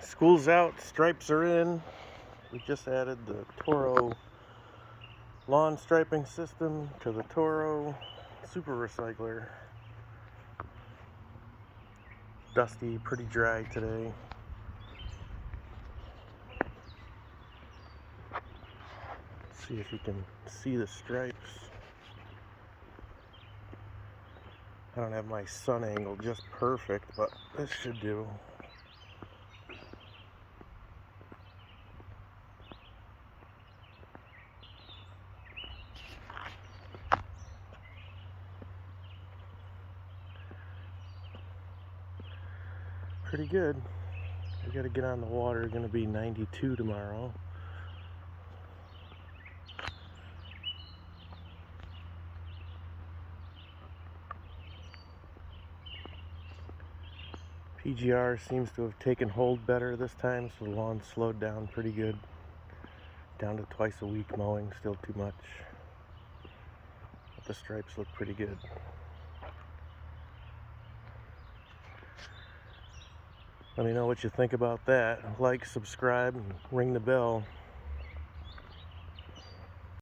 School's out, stripes are in. We just added the Toro lawn striping system to the Toro super recycler. Dusty, pretty dry today. Let's see if you can see the stripes. I don't have my sun angle just perfect, but this should do. Pretty good. We gotta get on the water. Gonna be 92 tomorrow. PGR seems to have taken hold better this time, so the lawn slowed down pretty good. Down to twice a week mowing, still too much. But the stripes look pretty good. Let me know what you think about that. Like, subscribe, and ring the bell.